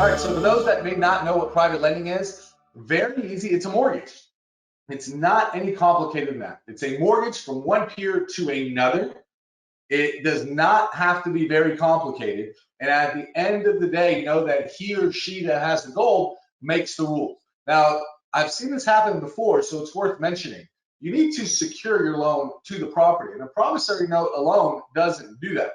All right, so for those that may not know what private lending is, very easy. It's a mortgage. It's not any complicated than that. It's a mortgage from one peer to another. It does not have to be very complicated. And at the end of the day, know that he or she that has the gold makes the rules. Now, I've seen this happen before, so it's worth mentioning. You need to secure your loan to the property, and a promissory note alone doesn't do that.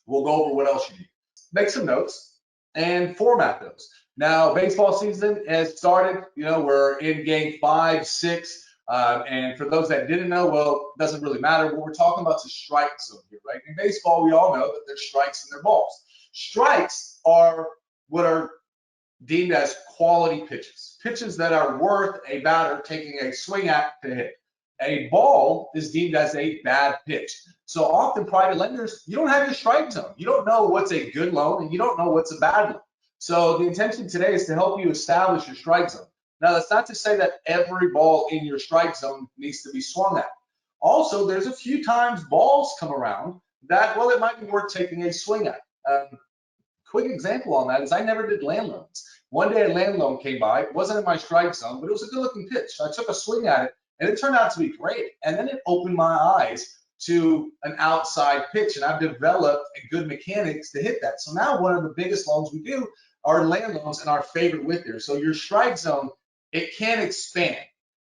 We'll go over what else you need. Make some notes and format those. Now, baseball season has started. You know, we're in game 5, 6. And for those that didn't know, well, it doesn't really matter. What we're talking about is a strike zone here, right? In baseball, we all know that there's strikes and there's balls. Strikes are what are deemed as quality pitches, pitches that are worth a batter taking a swing at to hit. A ball is deemed as a bad pitch. So often private lenders, you don't have your strike zone. You don't know what's a good loan and you don't know what's a bad loan. So the intention today is to help you establish your strike zone. Now, that's not to say that every ball in your strike zone needs to be swung at. Also, there's a few times balls come around that, well, it might be worth taking a swing at. Quick example on that is I never did land loans. One day a land loan came by. It wasn't in my strike zone, but it was a good-looking pitch. I took a swing at it, and it turned out to be great. And then it opened my eyes to an outside pitch, and I've developed a good mechanics to hit that. So now one of the biggest loans we do are land loans and our favorite width there. So your strike zone, it can expand,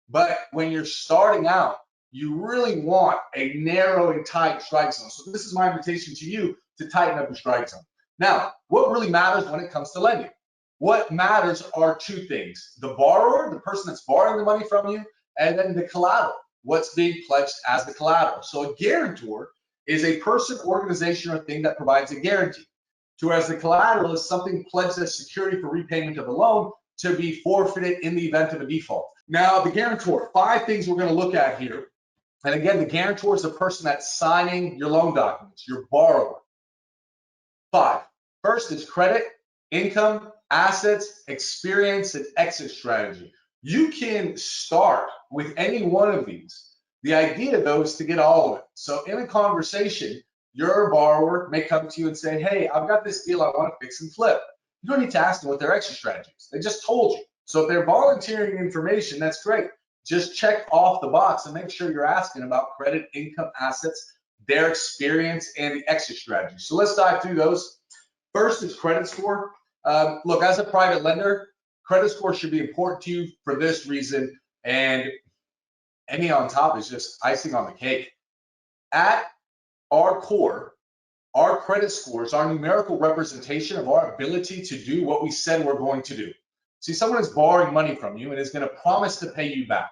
but when you're starting out, you really want a narrow and tight strike zone. So this is my invitation to you to tighten up your strike zone. Now, what really matters when it comes to lending? What matters are two things: the borrower, the person that's borrowing the money from you, and then the collateral, what's being pledged as the collateral. So a guarantor is a person, organization, or thing that provides a guarantee. Whereas the collateral is something pledged as security for repayment of a loan to be forfeited in the event of a default. Now, the guarantor, 5 things we're going to look at here. And again, the guarantor is the person that's signing your loan documents, your borrower. 5. First is credit, income, assets, experience, and exit strategy. You can start with any one of these. The idea, though, is to get all of it. So in a conversation, your borrower may come to you and say, hey, I've got this deal I want to fix and flip. You don't need to ask them what their exit strategy is. They just told you. So if they're volunteering information, that's great. Just check off the box and make sure you're asking about credit, income, assets, their experience, and the exit strategy. So let's dive through those. First is credit score. Look, as a private lender, credit score should be important to you for this reason, and any on top is just icing on the cake. At our core, our credit scores are numerical representation of our ability to do what we said we're going to do. See, someone is borrowing money from you and is going to promise to pay you back.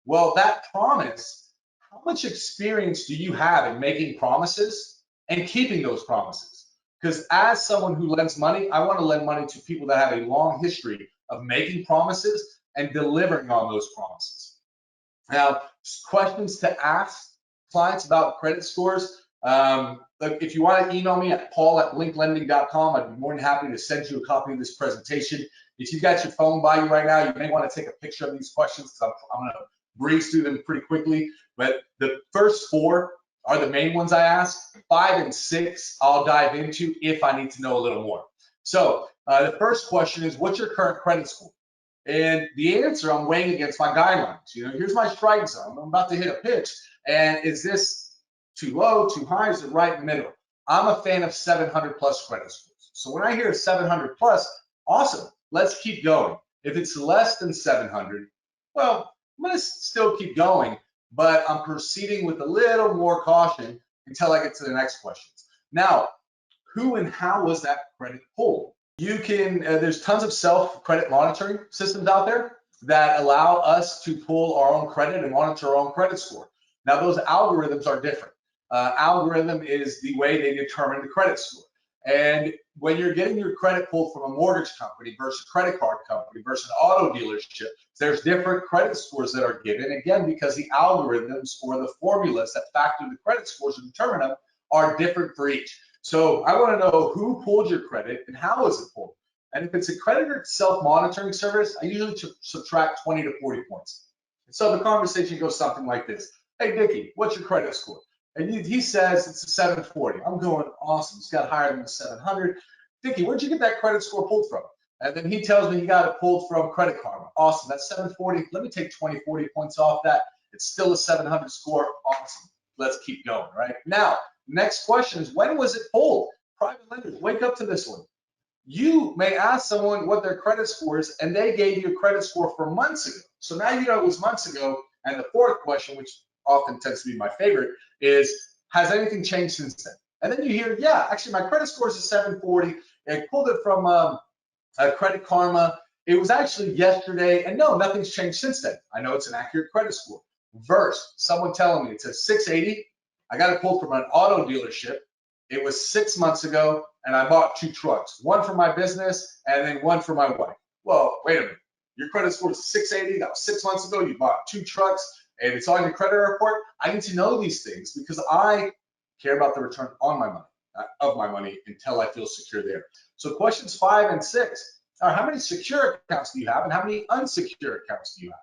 Well, that promise, how much experience do you have in making promises and keeping those promises? Because as someone who lends money, I want to lend money to people that have a long history of making promises and delivering on those promises. Now, questions to ask clients about credit scores. If you want to email me at paul@linklending.com, I'd be more than happy to send you a copy of this presentation. If you've got your phone by you right now, you may want to take a picture of these questions because I'm going to breeze through them pretty quickly. But the first 4 are the main ones I ask. 5 and 6 I'll dive into if I need to know a little more. So the first question is, what's your current credit score? And the answer, I'm weighing against my guidelines. You know, here's my strike zone. I'm about to hit a pitch. And is this too low, too high? Is it right in the middle? I'm a fan of 700 plus credit scores. So when I hear 700 plus, awesome, let's keep going. If it's less than 700, well, I'm going to still keep going, but I'm proceeding with a little more caution until I get to the next questions. Now, who and how was that credit pulled? You can, there's tons of self-credit monitoring systems out there that allow us to pull our own credit and monitor our own credit score. Now, those algorithms are different. Algorithm is the way they determine the credit score. And when you're getting your credit pulled from a mortgage company versus a credit card company versus an auto dealership, there's different credit scores that are given. Again, because the algorithms or the formulas that factor the credit scores and determine them are different for each. So I want to know who pulled your credit and how was it pulled. And if it's a creditor self-monitoring service, I usually subtract 20 to 40 points. So the conversation goes something like this. Hey, Dickie, what's your credit score? And he says it's a 740. I'm going, awesome. He's got higher than the 700. Dickie, where'd you get that credit score pulled from? And then he tells me he got it pulled from Credit Karma. Awesome, that's 740. Let me take 20, 40 points off that. It's still a 700 score. Awesome. Let's keep going, right? Now, next question is, when was it pulled? Private lenders, wake up to this one. You may ask someone what their credit score is, and they gave you a credit score for months ago. So now you know it was months ago. And the fourth question, which often tends to be my favorite, is, has anything changed since then? And then you hear, yeah, actually my credit score is a 740. I pulled it from Credit Karma. It was actually yesterday, and no, nothing's changed since then. I know it's an accurate credit score. Versus someone telling me it's a 680. I got it pulled from an auto dealership. It was 6 months ago, and I bought 2 trucks, one for my business and then one for my wife. Well, wait a minute. Your credit score is 680. That was 6 months ago. You bought 2 trucks, and it's on your credit report. I need to know these things because I care about the return on my money, of my money, until I feel secure there. So questions 5 and 6 are, how many secure accounts do you have, and how many unsecured accounts do you have?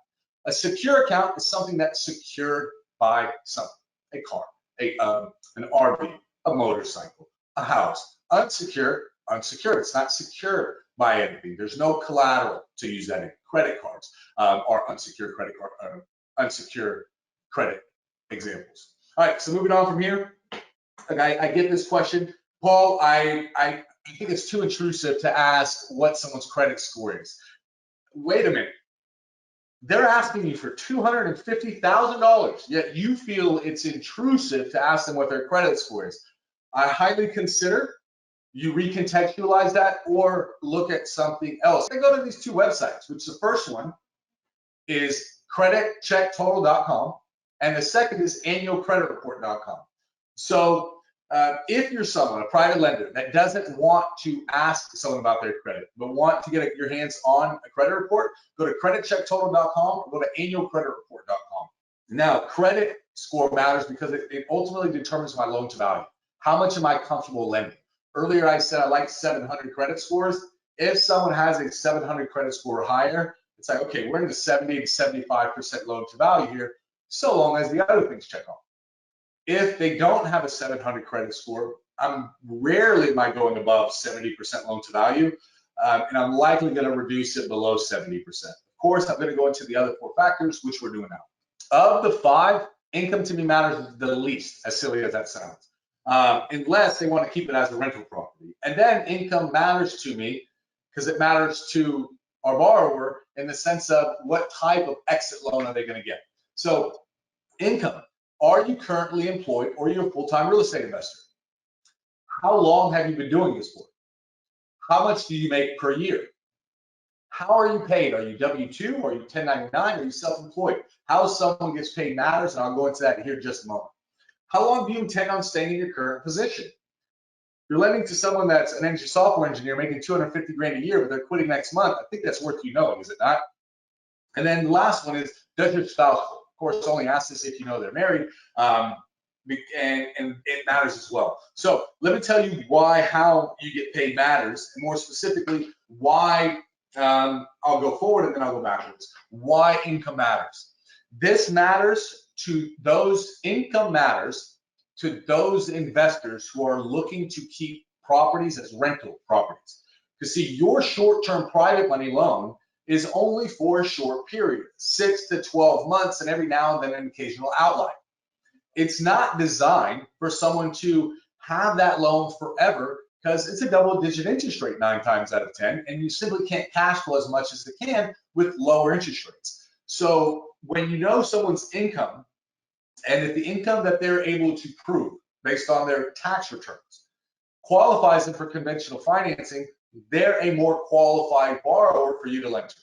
A secure account is something that's secured by something, a car, an RV, a motorcycle, a house. Unsecured, it's not secured by anything. There's no collateral to use that in. Credit cards are unsecured credit card, unsecured credit examples. All right, so moving on from here, I get this question, Paul. I think it's too intrusive to ask what someone's credit score is. Wait a minute. They're asking you for $250,000, yet you feel it's intrusive to ask them what their credit score is. I highly consider you recontextualize that or look at something else. I go to these 2 websites, which the first one is creditchecktotal.com and the second is annualcreditreport.com. So if you're someone, a private lender, that doesn't want to ask someone about their credit, but want to get your hands on a credit report, go to creditchecktotal.com or go to annualcreditreport.com. Now, credit score matters because it ultimately determines my loan to value. How much am I comfortable lending? Earlier, I said I like 700 credit scores. If someone has a 700 credit score or higher, it's like, okay, we're in the 70 to 75% loan to value here, so long as the other things check off. If they don't have a 700 credit score, I'm rarely am I going above 70% loan to value, and I'm likely going to reduce it below 70%. Of course, I'm going to go into the other 4 factors, which we're doing now. Of the 5, income to me matters the least, as silly as that sounds, unless they want to keep it as a rental property. And then income matters to me because it matters to our borrower in the sense of what type of exit loan are they going to get. So income. Are you currently employed or are you a full-time real estate investor? How long have you been doing this for? How much do you make per year? How are you paid? Are you W-2? Are you 1099? Are you self-employed? How someone gets paid matters, and I'll go into that here in just a moment. How long do you intend on staying in your current position? You're lending to someone that's an software engineer making 250 grand a year, but they're quitting next month. I think that's worth you knowing, is it not? And then the last one is, does your spouse work? Of course, only ask this if you know they're married, and it matters as well. So let me tell you why how you get paid matters, and more specifically, why I'll go forward and then I'll go backwards. Why income matters. This matters to those, income matters to those investors who are looking to keep properties as rental properties. Because see, your short-term private money loan is only for a short period, 6 to 12 months, and every now and then an occasional outlier. It's not designed for someone to have that loan forever because it's a double-digit interest rate 9 times out of 10, and you simply can't cash flow as much as they can with lower interest rates. So when you know someone's income, and if the income that they're able to prove based on their tax returns qualifies them for conventional financing, they're a more qualified borrower for you to lend to.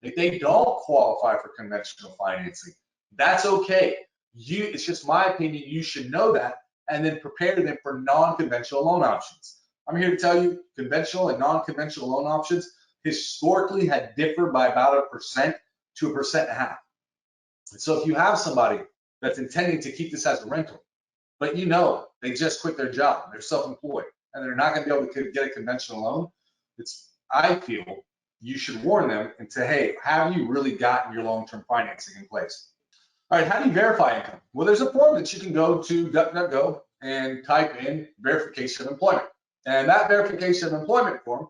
If they don't qualify for conventional financing, that's okay. It's just my opinion, you should know that and then prepare them for non-conventional loan options. I'm here to tell you, conventional and non-conventional loan options historically had differed by about 1% to 1.5%. And so if you have somebody that's intending to keep this as a rental, but you know they just quit their job, they're self-employed, and they're not going to be able to get a conventional loan, I feel you should warn them and say, hey, have you really gotten your long-term financing in place? All right, how do you verify income? Well, there's a form that you can go to DuckDuckGo and type in verification of employment. And that verification of employment form,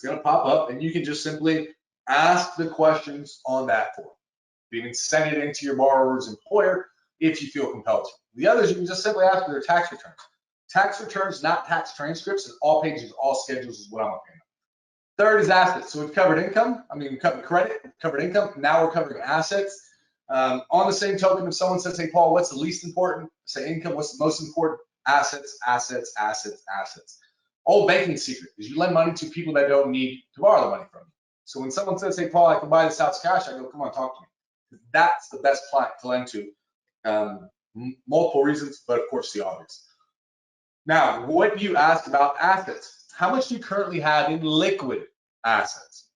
It's going to pop up, and you can just simply ask the questions on that form. You can send it into your borrower's employer if you feel compelled to. The others, you can just simply ask for their tax returns. Tax returns, not tax transcripts, and all pages, all schedules is what I'm looking at. Third is assets. So we've covered income. We covered credit, we've covered income. Now we're covering assets. On the same token, if someone says, hey, Paul, what's the least important? Say income, what's the most important? Assets, assets, assets, assets. Old banking secret is you lend money to people that don't need to borrow the money from you. So when someone says, hey, Paul, I can buy this house cash, I go, come on, talk to me. That's the best client to lend to. Multiple reasons, but of course the obvious. Now, what do you ask about assets? How much do you currently have in liquid assets?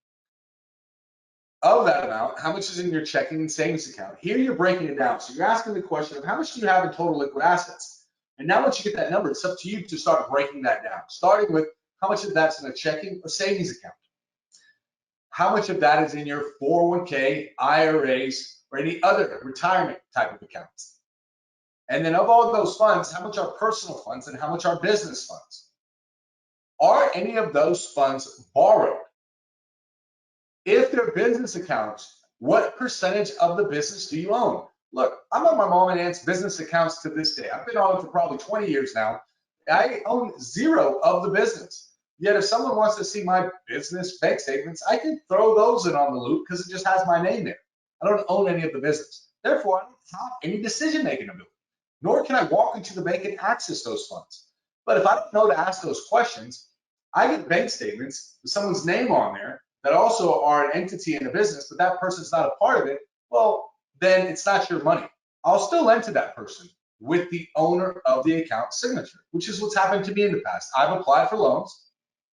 Of that amount, how much is in your checking and savings account? Here you're breaking it down. So you're asking the question of how much do you have in total liquid assets? And now once you get that number, it's up to you to start breaking that down, starting with how much of that's in a checking or savings account. How much of that is in your 401k, IRAs, or any other retirement type of accounts? And then of all those funds, how much are personal funds and how much are business funds? Are any of those funds borrowed? If they're business accounts, what percentage of the business do you own? Look, I'm on my mom and aunt's business accounts to this day. I've been on it for probably 20 years now. I own zero of the business. Yet if someone wants to see my business bank statements, I can throw those in on the loop because it just has my name there. I don't own any of the business. Therefore, I don't have any decision-making ability, nor can I walk into the bank and access those funds. But if I don't know to ask those questions, I get bank statements with someone's name on there that also are an entity in a business, but that person's not a part of it. Well, then it's not your money. I'll still lend to that person with the owner of the account signature, which is what's happened to me in the past. I've applied for loans.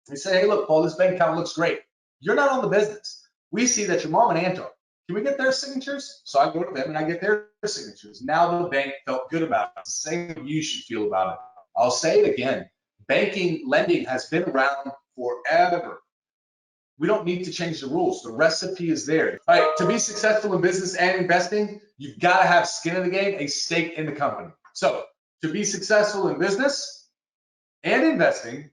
They say, hey, look, Paul, this bank account looks great. You're not on the business. We see that your mom and aunt are. Can we get their signatures? So I go to them and I get their signatures. Now the bank felt good about it. Same way you should feel about it. I'll say it again. Banking, lending has been around forever. We don't need to change the rules. The recipe is there. All right, to be successful in business and investing, you've got to have skin in the game, a stake in the company. So to be successful in business and investing,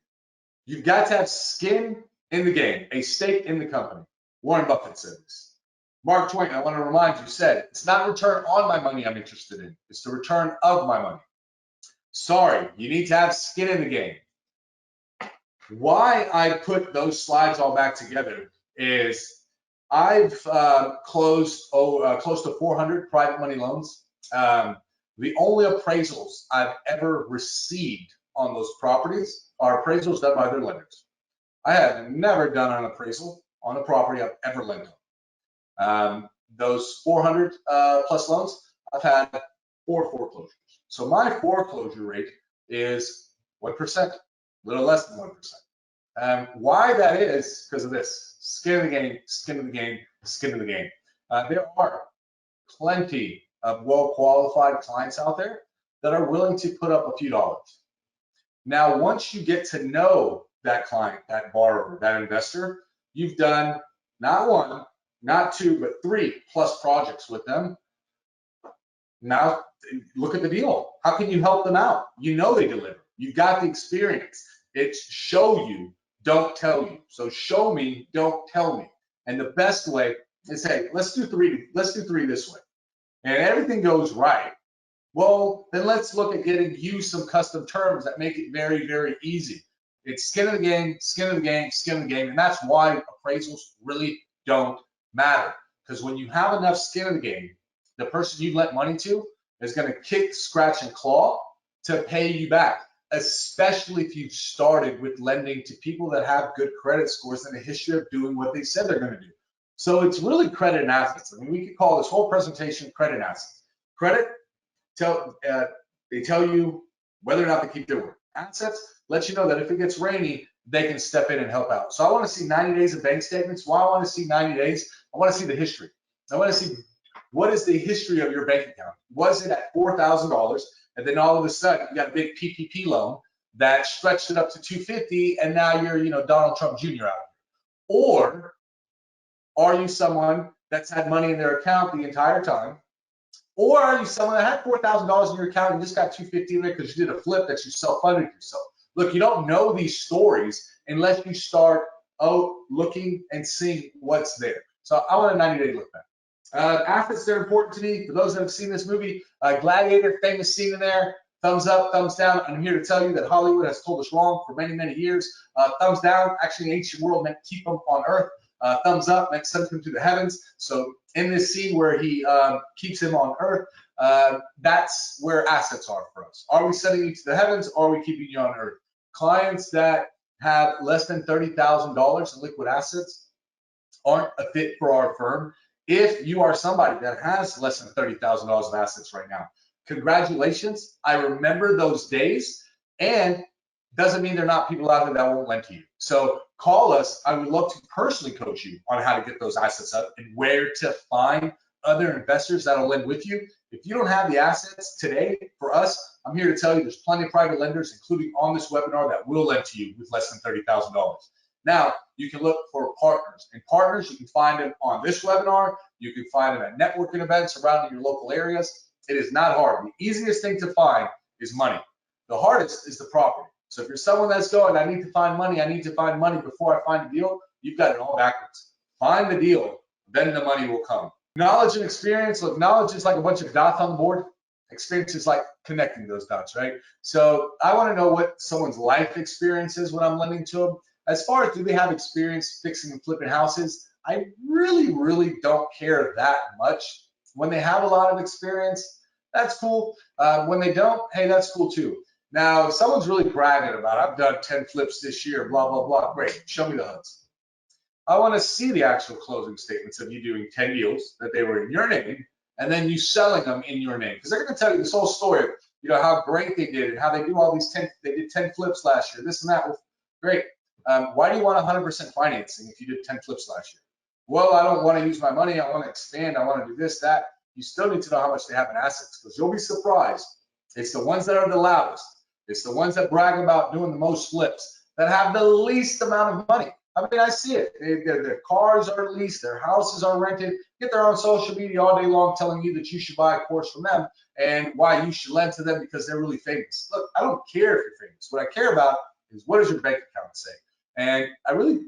you've got to have skin in the game, a stake in the company. Warren Buffett said this. Mark Twain, I want to remind you, said, it's not return on my money I'm interested in. It's the return of my money. Sorry, you need to have skin in the game. Why I put those slides all back together is I've closed close to 400 private money loans. The only appraisals I've ever received on those properties are appraisals done by their lenders. I have never done an appraisal on a property I've ever lent on. Those 400 plus loans, I've had 4 foreclosures. So my foreclosure rate is 1%, a little less than 1%. Why that is because of this: skin in the game, skin in the game, skin in the game. There are plenty of well-qualified clients out there that are willing to put up a few dollars. Now, once you get to know that client, that borrower, that investor, you've done not 1, not 2, but 3+ projects with them. Now, look at the deal. How can you help them out? You know they deliver. You've got the experience. It's show you, don't tell you. So show me, don't tell me. And the best way is, hey, let's do 3 this way. And everything goes right. Well, then let's look at getting you some custom terms that make it very, very easy. It's skin in the game, skin in the game, skin in the game. And that's why appraisals really don't matter. Because when you have enough skin in the game, the person you lent money to is going to kick, scratch, and claw to pay you back, especially if you started with lending to people that have good credit scores and a history of doing what they said they're going to do. So it's really credit and assets. I mean, we could call this whole presentation credit and assets. Credit, they tell you whether or not they keep their word. Assets let you know that if it gets rainy, they can step in and help out. So I want to see 90 days of bank statements. Why I want to see 90 days? I want to see the history. I want to see what is the history of your bank account. Was it at $4,000, and then all of a sudden you got a big PPP loan that stretched it up to $250, and now you're, Donald Trump Jr. out. Or are you someone that's had money in their account the entire time? Or are you someone that had $4,000 in your account and just got $250 in there because you did a flip that you self-funded yourself? Look, you don't know these stories unless you start looking and seeing what's there. So I want a 90-day look back. Assets that are important to me, for those that have seen this movie, Gladiator, famous scene in there, thumbs up, thumbs down. I'm here to tell you that Hollywood has told us wrong for many, many years. Thumbs down, actually in ancient world meant keep them on earth. Thumbs up meant send him to the heavens. So in this scene where he keeps him on earth, that's where assets are for us. Are we sending you to the heavens, or are we keeping you on earth? Clients that have less than $30,000 in liquid assets aren't a fit for our firm. If you are somebody that has less than $30,000 of assets right now, congratulations. I remember those days, and doesn't mean there are not people out there that won't lend to you. So call us. I would love to personally coach you on how to get those assets up and where to find other investors that'll lend with you. If you don't have the assets today, for us, I'm here to tell you there's plenty of private lenders, including on this webinar, that will lend to you with less than $30,000. Now, you can look for partners. And partners, you can find them on this webinar. You can find them at networking events surrounding your local areas. It is not hard. The easiest thing to find is money. The hardest is the property. So if you're someone that's going, I need to find money before I find a deal, you've got it all backwards. Find the deal, then the money will come. Knowledge and experience. Look, knowledge is like a bunch of dots on the board. Experience is like connecting those dots, right? So I want to know what someone's life experience is when I'm lending to them. As far as do they have experience fixing and flipping houses, I really don't care that much. When they have a lot of experience, that's cool. When they don't, hey, that's cool too. Now, if someone's really bragging about, I've done 10 flips this year, blah, blah, blah, great, show me the HUDs. I want to see the actual closing statements of you doing 10 deals, that they were in your name, and then you selling them in your name. Because they're going to tell you this whole story of, you know, how great they did and how they do all these 10, they did 10 flips last year, this and that. Well, great. Why do you want 100% financing if you did 10 flips last year? Well, I don't want to use my money. I want to expand. I want to do this, that. You still need to know how much they have in assets, because you'll be surprised. It's the ones that are the loudest. It's the ones that brag about doing the most flips that have the least amount of money. I mean, I see it. Their cars are leased, their houses are rented. Get their own social media all day long telling you that you should buy a course from them and why you should lend to them because they're really famous. Look, I don't care if you're famous. What I care about is, what does your bank account say? And I really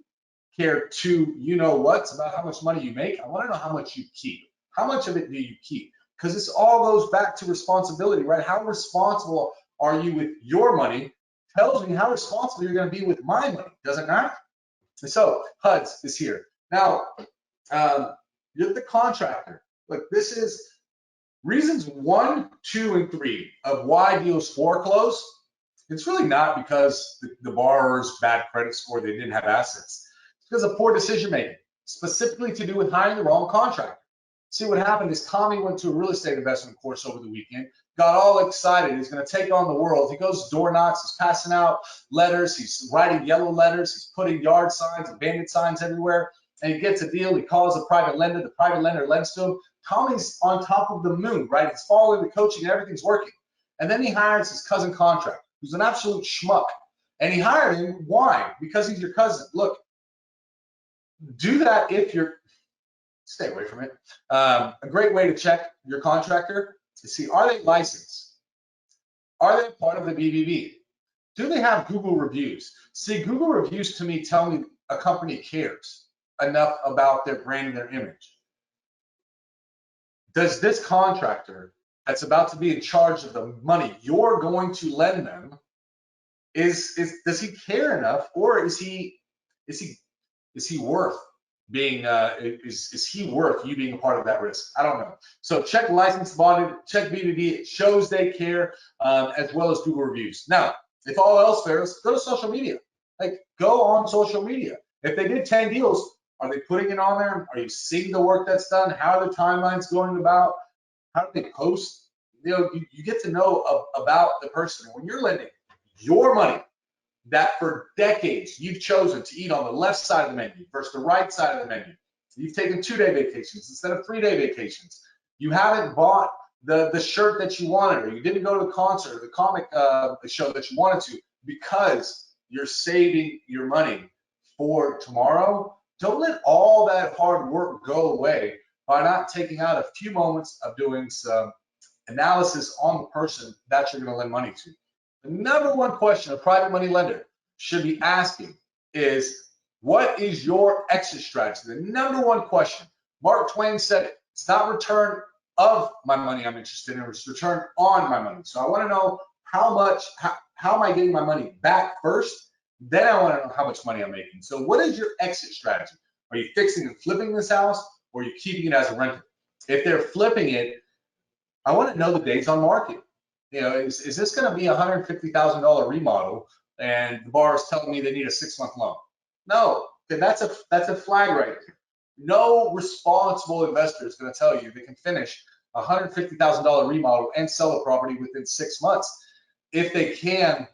care too, you know what's about how much money you make. I want to know how much you keep. How much of it do you keep? Because this all goes back to responsibility, right? How responsible are you with your money? Tells me how responsible you're going to be with my money, does it not? So HUDs is here. Now, you're the contractor. Look, this is reasons 1, 2, and 3 of why deals foreclose. It's really not because the borrower's bad credit score, they didn't have assets. It's because of poor decision making, specifically to do with hiring the wrong contractor. See, what happened is Tommy went to a real estate investment course over the weekend, got all excited. He's going to take on the world. He goes door knocks, he's passing out letters, he's writing yellow letters, he's putting yard signs and bandit signs everywhere, and he gets a deal. He calls a private lender. The private lender lends to him. Tommy's on top of the moon, right? He's following the coaching and everything's working. And then he hires his cousin contractor, who's an absolute schmuck. And he hired him. Why? Because he's your cousin. Look, do that if you're, stay away from it. A great way to check your contractor is see, are they licensed? Are they part of the BBB? Do they have Google reviews? See, Google reviews to me tell me a company cares enough about their brand and their image. Does this contractor that's about to be in charge of the money you're going to lend them, does he care enough, or is he worth being is he worth you being a part of that risk? I don't know. So check licensed bonded, check BBB. It shows they care, as well as Google reviews. Now, if all else fails, go to social media. Like, go on social media. If they did 10 deals, are they putting it on there? Are you seeing the work that's done? How are the timelines going about? How do they post? You know, you get to know about the person. When you're lending your money that for decades you've chosen to eat on the left side of the menu versus the right side of the menu. You've taken 2-day vacations instead of 3-day vacations. You haven't bought the shirt that you wanted, or you didn't go to the concert or the comic show that you wanted to because you're saving your money for tomorrow. Don't let all that hard work go away by not taking out a few moments of doing some analysis on the person that you're going to lend money to. The number one question a private money lender should be asking is, What is your exit strategy? The number one question. Mark Twain said it. It's not return of my money I'm interested in, it's return on my money. So I want to know how am I getting my money back first? Then I want to know how much money I'm making. So what is your exit strategy? Are you fixing and flipping this house, or are you keeping it as a rental? If they're flipping it, I want to know the days on market. You know, is this going to be a $150,000 remodel and the borrower's telling me they need a 6-month loan? No, that's a flag right there. No responsible investor is going to tell you they can finish a $150,000 remodel and sell a property within 6 months. If they can,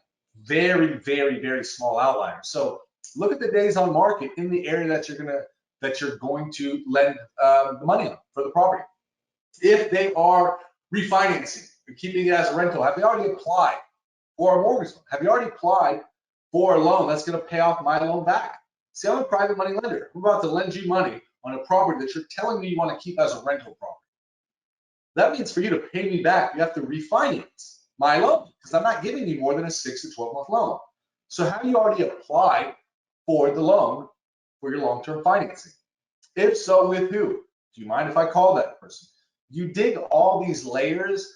very, very, very small outliers. So look at the days on market in the area that you're going to lend the money on for the property. If they are refinancing and keeping it as a rental, have they already applied for a mortgage loan? Have you already applied for a loan that's going to pay off my loan back? See, I'm a private money lender. I'm about to lend you money on a property that you're telling me you want to keep as a rental property. That means for you to pay me back, you have to refinance my loan because I'm not giving you more than a 6 to 12 month loan. So have you already applied for the loan for your long-term financing? If so, with who? Do you mind if I call that person? You dig all these layers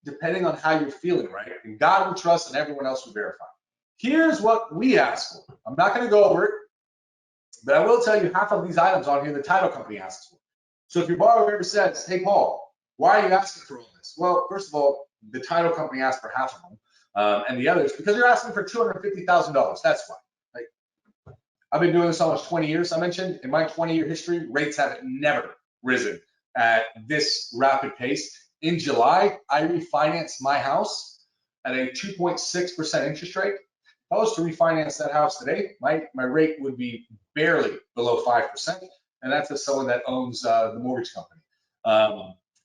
depending on how you're feeling, right? And God will trust and everyone else will verify. Here's what we ask for. I'm not going to go over it, but I will tell you half of these items on here the title company asks for. So if your borrower ever says, hey, Paul, why are you asking for all this? Well, first of all, the title company asked for half of them, and the others, because you're asking for $250,000. That's why. Like, I've been doing this almost 20 years. I mentioned in my 20-year history, rates have never risen at this rapid pace. In July, I refinanced my house at a 2.6% interest rate. If I was to refinance that house today, my rate would be barely below 5%, and that's as someone that owns the mortgage company.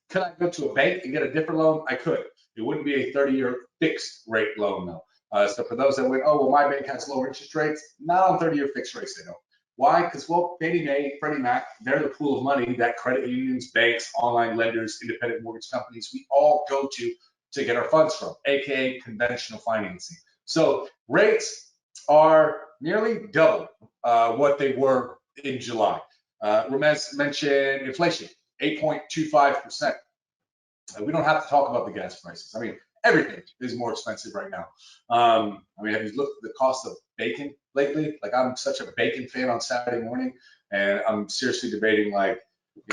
Could I go to a bank and get a different loan? I could. It wouldn't be a 30-year fixed rate loan though. So for those that went, oh, well, my bank has lower interest rates, not on 30-year fixed rates, they don't. Why? Because, well, Fannie Mae, Freddie Mac, they're the pool of money that credit unions, banks, online lenders, independent mortgage companies, we all go to get our funds from, AKA conventional financing. So rates are nearly double what they were in July. Ramez mentioned inflation, 8.25%. We don't have to talk about the gas prices. I mean, everything is more expensive right now. I mean, have you looked at the cost of bacon lately? Like, I'm such a bacon fan on Saturday morning, and I'm seriously debating, like,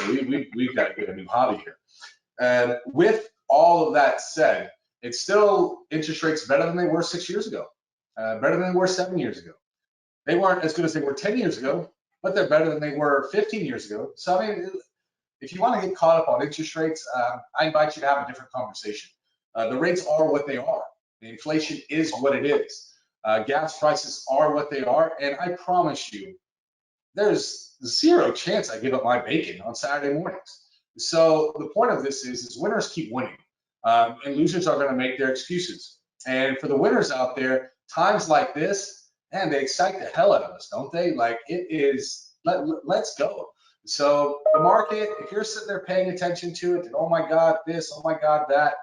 you know, we've got to get a new hobby here. With all of that said, it's still interest rates better than they were 6 years ago, better than they were 7 years ago. They weren't as good as they were 10 years ago, but they're better than they were 15 years ago. So, I mean, if you want to get caught up on interest rates, I invite you to have a different conversation. The rates are what they are. The inflation is what it is. Gas prices are what they are. And I promise you, there's zero chance I give up my bacon on Saturday mornings. So the point of this is winners keep winning, and losers are going to make their excuses. And for the winners out there, times like this, man, they excite the hell out of us, don't they? Like, it is, let's go. So the market, if you're sitting there paying attention to it, and oh my God, this, oh my God, that,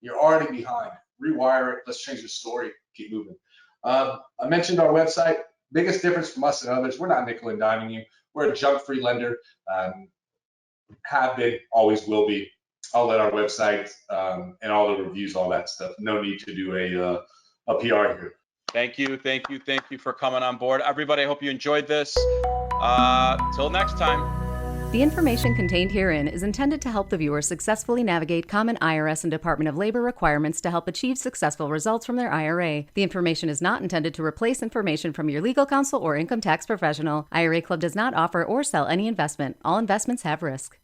you're already behind. Rewire it. Let's change the story. Keep moving. I mentioned our website. Biggest difference from us and others, we're not nickel and diming you. We're a junk-free lender. Have been, always will be. I'll let our website and all the reviews, all that stuff. No need to do a PR here. Thank you for coming on board. Everybody, I hope you enjoyed this. Till next time. The information contained herein is intended to help the viewer successfully navigate common IRS and Department of Labor requirements to help achieve successful results from their IRA. The information is not intended to replace information from your legal counsel or income tax professional. IRA Club does not offer or sell any investment. All investments have risk.